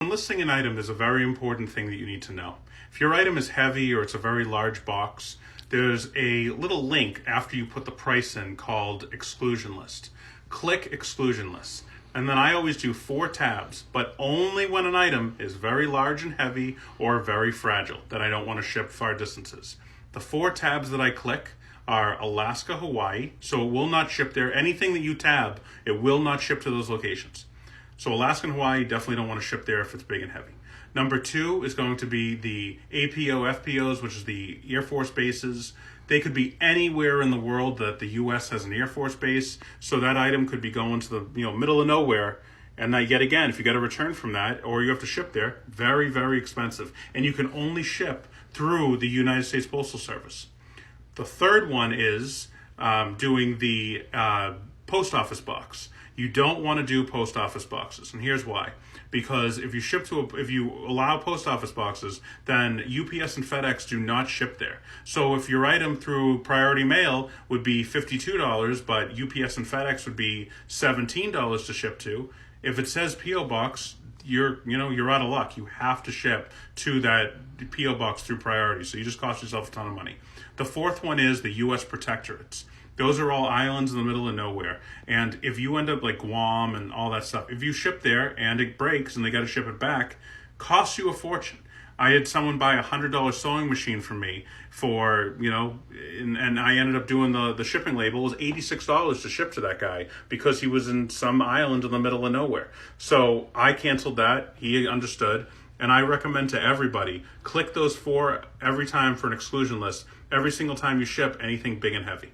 When listing an item, there's a very important thing that you need to know. If your item is heavy or it's a very large box, there's a little link after you put the price in called exclusion list. Click exclusion list. And then I always do 4 tabs, but only when an item is very large and heavy or very fragile that I don't want to ship far distances. The 4 tabs that I click are Alaska, Hawaii, so it will not ship there. Anything that you tab, it will not ship to those locations. So Alaska and Hawaii, definitely don't want to ship there if it's big and heavy. Number 2 is going to be the APO, FPOs, which is the Air Force bases. They could be anywhere in the world that the U.S. has an Air Force base, so that item could be going to the middle of nowhere. And yet again, if you get a return from that, or you have to ship there, very, very expensive. And you can only ship through the United States Postal Service. The third one is doing the post office box. You don't want to do post office boxes, and here's why. Because if you allow post office boxes, then UPS and FedEx do not ship there. So if your item through priority mail would be $52, but UPS and FedEx would be $17 to ship to, if it says PO box, you're out of luck. You have to ship to that PO box through priority, so you just cost yourself a ton of money. The fourth one is the U.S. protectorates. Those are all islands in the middle of nowhere. And if you end up like Guam and all that stuff, if you ship there and it breaks and they got to ship it back, costs you a fortune. I had someone buy a $100 sewing machine from me for, and I ended up doing the shipping label. It was $86 to ship to that guy because he was in some island in the middle of nowhere. So I canceled that. He understood. And I recommend to everybody, click those 4 every time for an exclusion list, every single time you ship anything big and heavy.